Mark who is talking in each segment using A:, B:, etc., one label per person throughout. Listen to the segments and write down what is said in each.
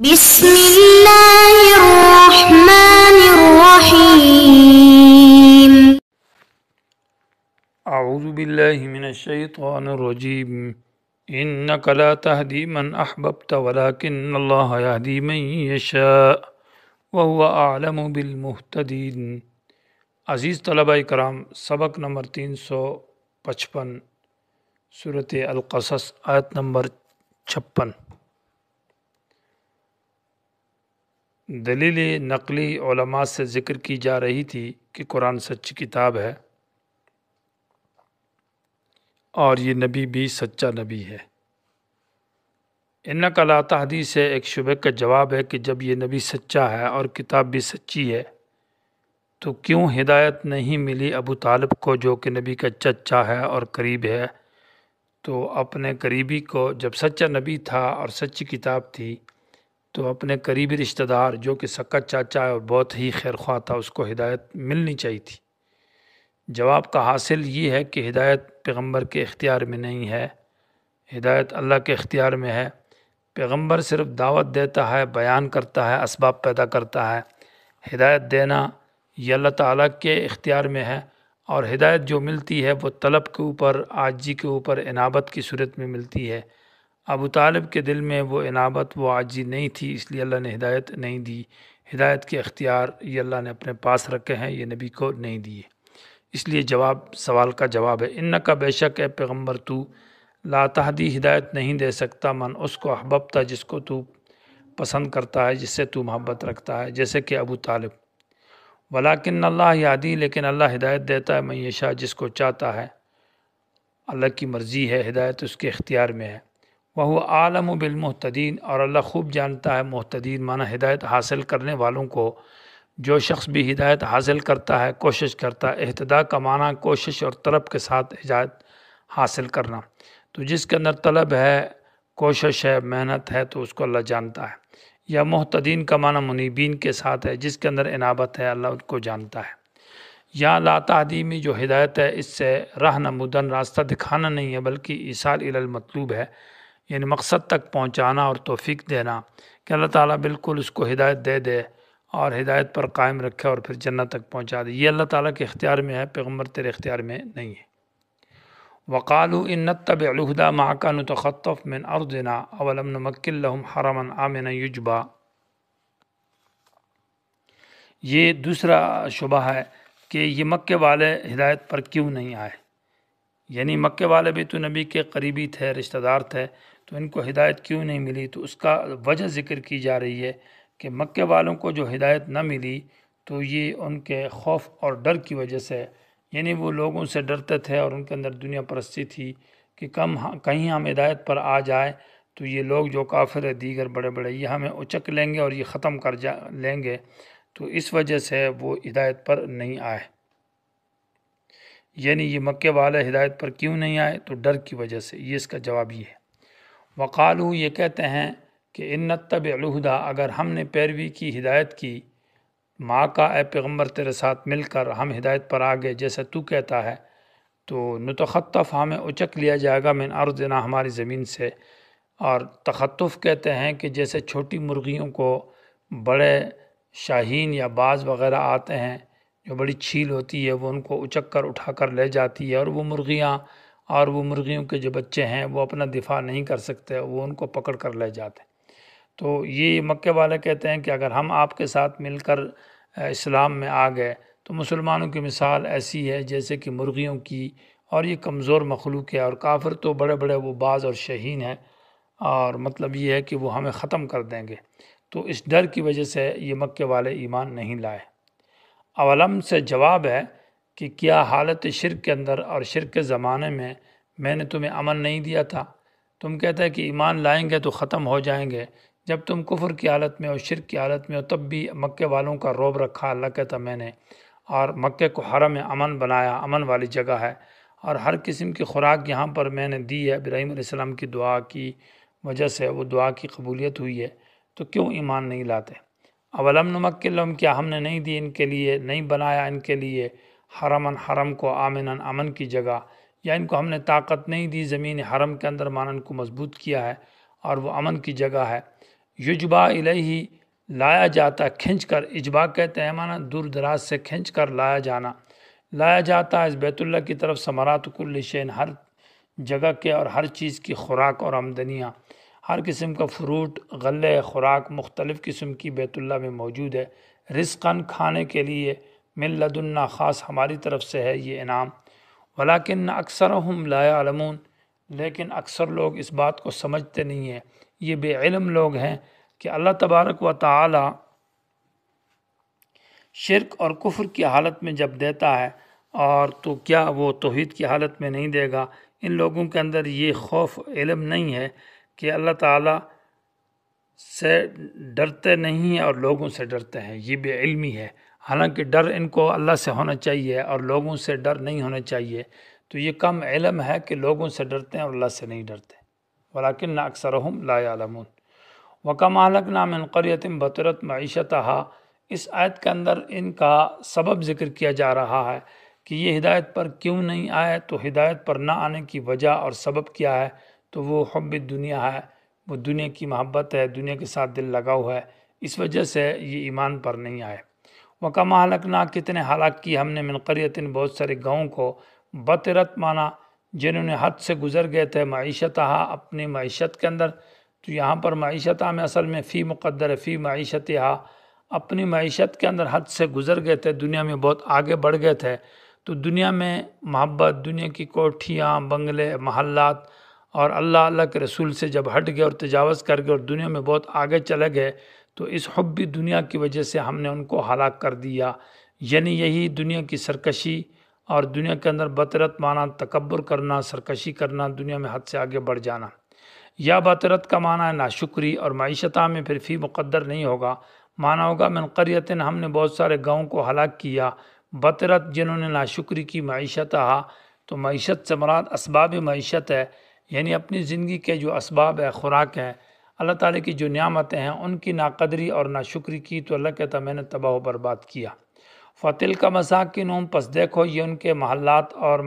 A: بسم اللہ الرحمن الرحیم۔
B: اعوذ باللہ من الشیطان الرجیم انک لا تہدی من احببت ولکن اللہ یہدی من یشاء وہو اعلم بالمہتدین۔ عزیز طلبہ کرام، سبق نمبر 355، سورۃ القصص، آیت نمبر 56۔ دلیل نقلی علماء سے ذکر کی جا رہی تھی کہ قرآن سچی کتاب ہے اور یہ نبی بھی سچا نبی ہے۔ انک لا تہدی سے ایک شبہ کا جواب ہے کہ جب یہ نبی سچا ہے اور کتاب بھی سچی ہے تو کیوں ہدایت نہیں ملی ابو طالب کو، جو کہ نبی کا چچا ہے اور قریب ہے؟ تو اپنے قریبی کو، جب سچا نبی تھا اور سچی کتاب تھی، تو اپنے قریبی رشتہ دار جو کہ سکا چاچا ہے اور بہت ہی خیر خواہ تھا، اس کو ہدایت ملنی چاہیے تھی۔ جواب کا حاصل یہ ہے کہ ہدایت پیغمبر کے اختیار میں نہیں ہے، ہدایت اللہ کے اختیار میں ہے۔ پیغمبر صرف دعوت دیتا ہے، بیان کرتا ہے، اسباب پیدا کرتا ہے۔ ہدایت دینا یہ اللہ تعالیٰ کے اختیار میں ہے، اور ہدایت جو ملتی ہے وہ طلب کے اوپر، عاجزی کے اوپر، انابت کی صورت میں ملتی ہے۔ ابو طالب کے دل میں وہ انابت، وہ عاجزی نہیں تھی، اس لیے اللہ نے ہدایت نہیں دی۔ ہدایت کے اختیار یہ اللہ نے اپنے پاس رکھے ہیں، یہ نبی کو نہیں دیے۔ اس لیے جواب سوال کا جواب ہے، انکا بے شک ہے پیغمبر تو، لا تہدی ہدایت نہیں دے سکتا، من اس کو احببتا جس کو تو پسند کرتا ہے، جس سے تو محبت رکھتا ہے، جیسے کہ ابو طالب۔ ولیکن اللہ یہدی، لیکن اللہ ہدایت دیتا ہے، من یشاء جس کو چاہتا ہے۔ اللہ کی مرضی ہے، ہدایت اس کے اختیار میں ہے۔ وہو عالم بالمہتدین، اور اللہ خوب جانتا ہے مہتدین معنی ہدایت حاصل کرنے والوں کو۔ جو شخص بھی ہدایت حاصل کرتا ہے، کوشش کرتا ہے، اہتداء کا معنی کوشش اور طلب کے ساتھ ہدایت حاصل کرنا، تو جس کے اندر طلب ہے، کوشش ہے، محنت ہے، تو اس کو اللہ جانتا ہے۔ یا محتدین کا معنی منیبین کے ساتھ ہے، جس کے اندر انابت ہے، اللہ ان کو جانتا ہے۔ یا لا تہدی میں جو ہدایت ہے، اس سے رہنمودن راستہ دکھانا نہیں ہے، بلکہ ایصال الی المطلوب ہے، یعنی مقصد تک پہنچانا اور توفیق دینا، کہ اللہ تعالیٰ بالکل اس کو ہدایت دے دے اور ہدایت پر قائم رکھے اور پھر جنت تک پہنچا دے۔ یہ اللہ تعالیٰ کے اختیار میں ہے، پیغمبر تیرے اختیار میں نہیں ہے۔ وقالوا ان نتبع الہدی معک نتخطف من ارضنا اولم نمکن لهم حرما آمنا یجبا۔ یہ دوسرا شبہ ہے کہ یہ مکے والے ہدایت پر کیوں نہیں آئے، یعنی مکے والے بھی تو نبی کے قریبی تھے، رشتہ دار تھے، تو ان کو ہدایت کیوں نہیں ملی؟ تو اس کا وجہ ذکر کی جا رہی ہے کہ مکے والوں کو جو ہدایت نہ ملی تو یہ ان کے خوف اور ڈر کی وجہ سے، یعنی وہ لوگوں سے ڈرتے تھے اور ان کے اندر دنیا پرستی تھی کہ کہیں ہم ہدایت پر آ جائیں تو یہ لوگ جو کافر ہے، دیگر بڑے بڑے، یہ ہمیں اچک لیں گے اور یہ ختم کر لیں گے، تو اس وجہ سے وہ ہدایت پر نہیں آئے۔ یعنی یہ مکے والے ہدایت پر کیوں نہیں آئے؟ تو ڈر کی وجہ سے، یہ اس کا جواب یہ ہے۔ وقالو یہ کہتے ہیں کہ ان نتبع الہدی، اگر ہم نے پیروی کی ہدایت کی، ماں کا اے پیغمبر تیرے ساتھ مل کر ہم ہدایت پر آ گئے جیسا تو کہتا ہے، تو نتخطف ہمیں اچک لیا جائے گا، من ارضنا ہماری زمین سے۔ اور تخطف کہتے ہیں کہ جیسے چھوٹی مرغیوں کو بڑے شاہین یا باز وغیرہ آتے ہیں، جو بڑی چھیل ہوتی ہے، وہ ان کو اچک کر اٹھا کر لے جاتی ہے، اور وہ مرغیوں کے جو بچے ہیں وہ اپنا دفاع نہیں کر سکتے، وہ ان کو پکڑ کر لے جاتے ہیں۔ تو یہ مکے والے کہتے ہیں کہ اگر ہم آپ کے ساتھ مل کر اسلام میں آ گئے تو مسلمانوں کی مثال ایسی ہے جیسے کہ مرغیوں کی، اور یہ کمزور مخلوق ہے، اور کافر تو بڑے بڑے وہ باز اور شہین ہیں، اور مطلب یہ ہے کہ وہ ہمیں ختم کر دیں گے۔ تو اس ڈر کی وجہ سے یہ مکے والے ایمان نہیں لائے۔ اولم سے جواب ہے کہ کیا حالت شرک کے اندر اور شرک کے زمانے میں نے تمہیں امن نہیں دیا تھا؟ تم کہتے ہیں کہ ایمان لائیں گے تو ختم ہو جائیں گے، جب تم کفر کی حالت میں اور شرک کی حالت میں ہو تب بھی مکے والوں کا رعب رکھا۔ اللہ کہتا میں نے، اور مکے کو حرم امن بنایا، امن والی جگہ ہے، اور ہر قسم کی خوراک یہاں پر میں نے دی ہے، ابراہیم علیہ السلام کی دعا کی وجہ سے وہ دعا کی قبولیت ہوئی ہے، تو کیوں ایمان نہیں لاتے؟ اولم نمکن لہم، کیا ہم نے نہیں دی ان کے لیے، نہیں بنایا ان کے لیے حرم کو، آمنا امن کی جگہ، یا ان کو ہم نے طاقت نہیں دی زمین حرم کے اندر، مانا ان کو مضبوط کیا ہے اور وہ امن کی جگہ ہے۔ یجبا الیہ لایا جاتا کھنچ کر، اجبا کہتے ہیں مانا دور دراز سے کھنچ کر لایا جانا، لایا جاتا ہے اس بیت اللہ کی طرف ثمرات کل شین، ہر جگہ کے اور ہر چیز کی خوراک اور آمدنیاں، ہر قسم کا فروٹ، غلے، خوراک مختلف قسم کی بیت اللہ میں موجود ہے، رزقاً کھانے کے لیے، من لدنا خاص ہماری طرف سے ہے یہ انعام، ولیکن اکثرہم لا یعلمون، لیکن اکثر لوگ اس بات کو سمجھتے نہیں ہیں، یہ بے علم لوگ ہیں کہ اللہ تبارک و تعالی شرک اور کفر کی حالت میں جب دیتا ہے اور تو کیا وہ توحید کی حالت میں نہیں دے گا؟ ان لوگوں کے اندر یہ خوف علم نہیں ہے کہ اللہ تعالیٰ سے ڈرتے نہیں ہیں اور لوگوں سے ڈرتے ہیں، یہ بے علمی ہے۔ حالانکہ ڈر ان کو اللہ سے ہونا چاہیے اور لوگوں سے ڈر نہیں ہونا چاہیے، تو یہ کم علم ہے کہ لوگوں سے ڈرتے ہیں اور اللہ سے نہیں ڈرتے، ولیکن اکثرہم لا یعلمون۔ وَكَمْ أَهْلَكْنَا مِنْ قَرْيَةٍ بَطِرَتْ مَعِیشَتَهَا، اس آیت کے اندر ان کا سبب ذکر کیا جا رہا ہے کہ یہ ہدایت پر کیوں نہیں آئے، تو ہدایت پر نہ آنے کی وجہ اور سبب کیا ہے؟ تو وہ حب دنیا ہے، وہ دنیا کی محبت ہے، دنیا کے ساتھ دل لگاؤ ہے، اس وجہ سے یہ ایمان پر نہیں آئے۔ وَكَمْ أَهْلَكْنَا، کتنے ہلاک کی ہم نے، من قریۃ بہت سارے گاؤں کو، بطرت مانا جنہوں نے حد سے گزر گئے تھے، معیشتہا اپنی معیشت کے اندر، تو یہاں پر معیشتہ میں اصل میں فی مقدر ہے، فی معیشتہا، اپنی معیشت کے اندر حد سے گزر گئے تھے، دنیا میں بہت آگے بڑھ گئے تھے، تو دنیا میں محبت، دنیا کی کوٹھیاں، بنگلے، محلات، اور اللہ کے رسول سے جب ہٹ گئے اور تجاوز کر گئے اور دنیا میں بہت آگے چلے گئے، تو اس حبی دنیا کی وجہ سے ہم نے ان کو ہلاک کر دیا، یعنی یہی دنیا کی سرکشی، اور دنیا کے اندر بطرت مانا تکبر کرنا، سرکشی کرنا، دنیا میں حد سے آگے بڑھ جانا، یا بطرت کا معنی ہے ناشکری، اور معیشتہ میں پھر فی مقدر نہیں ہوگا، معنی ہوگا من قریتن، ہم نے بہت سارے گاؤں کو ہلاک کیا، بطرت جنہوں نے ناشکری کی، معیشتہ، تو معیشت سے مراد اسباب معیشت ہے، یعنی اپنی زندگی کے جو اسباب ہے، خوراک ہے، اللہ تعالیٰ کی جو نعمتیں ہیں ان کی ناقدری اور ناشکری کی، تو اللہ کہتا میں نے تباہ و برباد کیا۔ فَتِلْكَ مَسَاكِنُهُمْ، پس دیکھو یہ ان کے محلات اور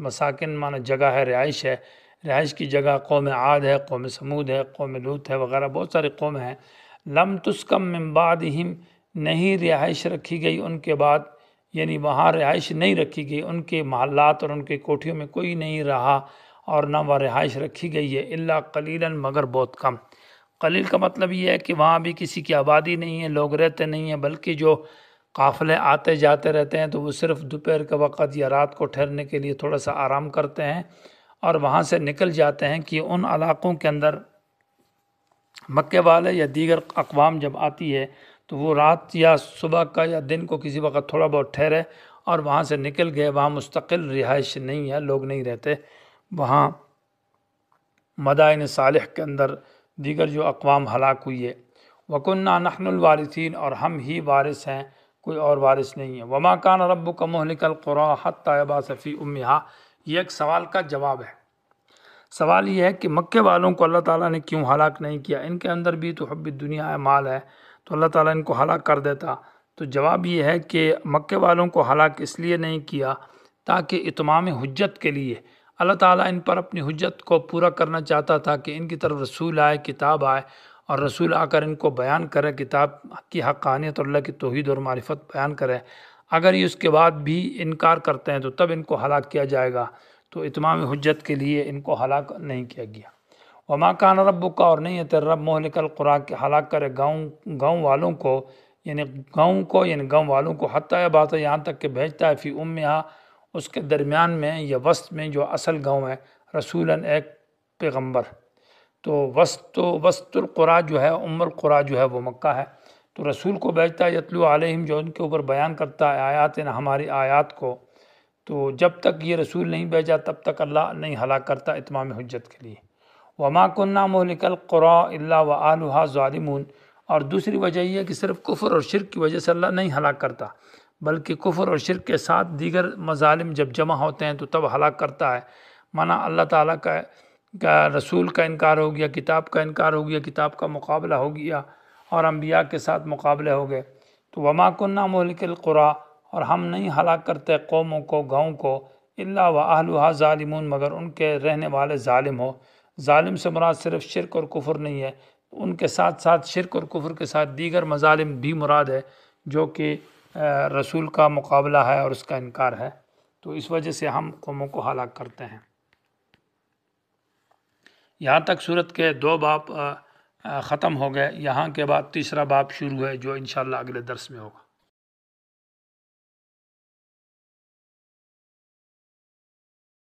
B: مساکن معنی جگہ ہے، رہائش ہے، رہائش کی جگہ قوم عاد ہے، قوم سمود ہے، قوم لوط ہے وغیرہ، بہت ساری قوم ہیں، لم تسکم من بعدہم، نہیں رہائش رکھی گئی ان کے بعد، یعنی وہاں رہائش نہیں رکھی گئی، ان کے محلات اور ان کے کوٹھیوں میں کوئی نہیں رہا اور نہ وہ رہائش رکھی گئی ہے، الا قلیلا، مگر بہت کم۔ قلیل کا مطلب یہ ہے کہ وہاں بھی کسی کی آبادی نہیں ہے، لوگ رہتے نہیں ہیں، بلکہ جو قافلے آتے جاتے رہتے ہیں تو وہ صرف دوپہر کے وقت یا رات کو ٹھہرنے کے لیے تھوڑا سا آرام کرتے ہیں اور وہاں سے نکل جاتے ہیں، کہ ان علاقوں کے اندر مکے والے یا دیگر اقوام جب آتی ہے تو وہ رات یا صبح کا یا دن کو کسی وقت تھوڑا بہت ٹھہرے اور وہاں سے نکل گئے، وہاں مستقل رہائش نہیں ہے، لوگ نہیں رہتے وہاں۔ مدائن صالح کے اندر دیگر جو اقوام ہلاک ہوئی ہے، وَكُنَّا نَحْنُ الْوَارِثِينَ، اور ہم ہی وارث ہیں، کوئی اور وارث نہیں ہے۔ وَمَا كَانَ رَبُّكَ مُهْلِكَ الْقُرَىٰ حَتَّىٰ يَبْعَثَ فِي أُمِّهَا، یہ ایک سوال کا جواب ہے۔ سوال یہ ہے کہ مکے والوں کو اللہ تعالیٰ نے کیوں ہلاک نہیں کیا؟ ان کے اندر بھی تو حب دنیا ہے، مال ہے، تو اللہ تعالیٰ ان کو ہلاک کر دیتا۔ تو جواب یہ ہے کہ مکے والوں کو ہلاک اس لیے نہیں کیا تاکہ اتمام حجت کے لیے، اللہ تعالیٰ ان پر اپنی حجت کو پورا کرنا چاہتا تھا کہ ان کی طرف رسول آئے، کتاب آئے، اور رسول آ کر ان کو بیان کرے کتاب کی حقانیت اور اللہ کی توحید اور معرفت بیان کرے۔ اگر یہ اس کے بعد بھی انکار کرتے ہیں تو تب ان کو ہلاک کیا جائے گا، تو اتمام حجت کے لیے ان کو ہلاک نہیں کیا گیا۔ وما کان ربک، اور نہیں ہے تیرا رب مہلک القریٰ، کہ ہلاک کرے گاؤں والوں کو، یعنی گاؤں والوں کو، حتیٰ بات یہاں تک کہ بھیجتا ہے فی امہا، اس کے درمیان میں یا وسط میں جو اصل گاؤں ہے، رسولاً ایک پیغمبر۔ تو وسط القریٰ جو ہے، القریٰ جو ہے وہ مکہ ہے، تو رسول کو بھیجتا ہے، یتلو علیہم، جو ان کے اوپر بیان کرتا ہے آیاتنا، ہماری آیات کو۔ تو جب تک یہ رسول نہیں بھیجا تب تک اللہ نہیں ہلاک کرتا اتمام حجت کے لیے۔ وما كنا مهلك القرى الا واهلها ظالمون، اور دوسری وجہ یہ ہے کہ صرف کفر اور شرک کی وجہ سے اللہ نہیں ہلاک کرتا، بلکہ کفر اور شرک کے ساتھ دیگر مظالم جب جمع ہوتے ہیں تو تب ہلاک کرتا ہے۔ مانا اللہ تعالیٰ کا رسول کا انکار ہو گیا، کتاب کا انکار ہو گیا، کتاب کا مقابلہ ہو گیا، اور انبیاء کے ساتھ مقابلے ہو گئے، تو وما كنا مهلك القرى، اور ہم نہیں ہلاک کرتے قوموں کو، گاؤں کو، الا واهلها ظالمون، مگر ان کے رہنے والے ظالم ہو۔ ظالم سے مراد صرف شرک اور کفر نہیں ہے، ان کے ساتھ ساتھ شرک اور کفر کے ساتھ دیگر مظالم بھی مراد ہے جو کہ رسول کا مقابلہ ہے اور اس کا انکار ہے، تو اس وجہ سے ہم قوموں کو ہلاک کرتے ہیں۔ یہاں تک سورت کے 2 باب ختم ہو گئے، یہاں کے بعد تیسرا باب شروع ہے جو انشاءاللہ اگلے درس میں ہوگا۔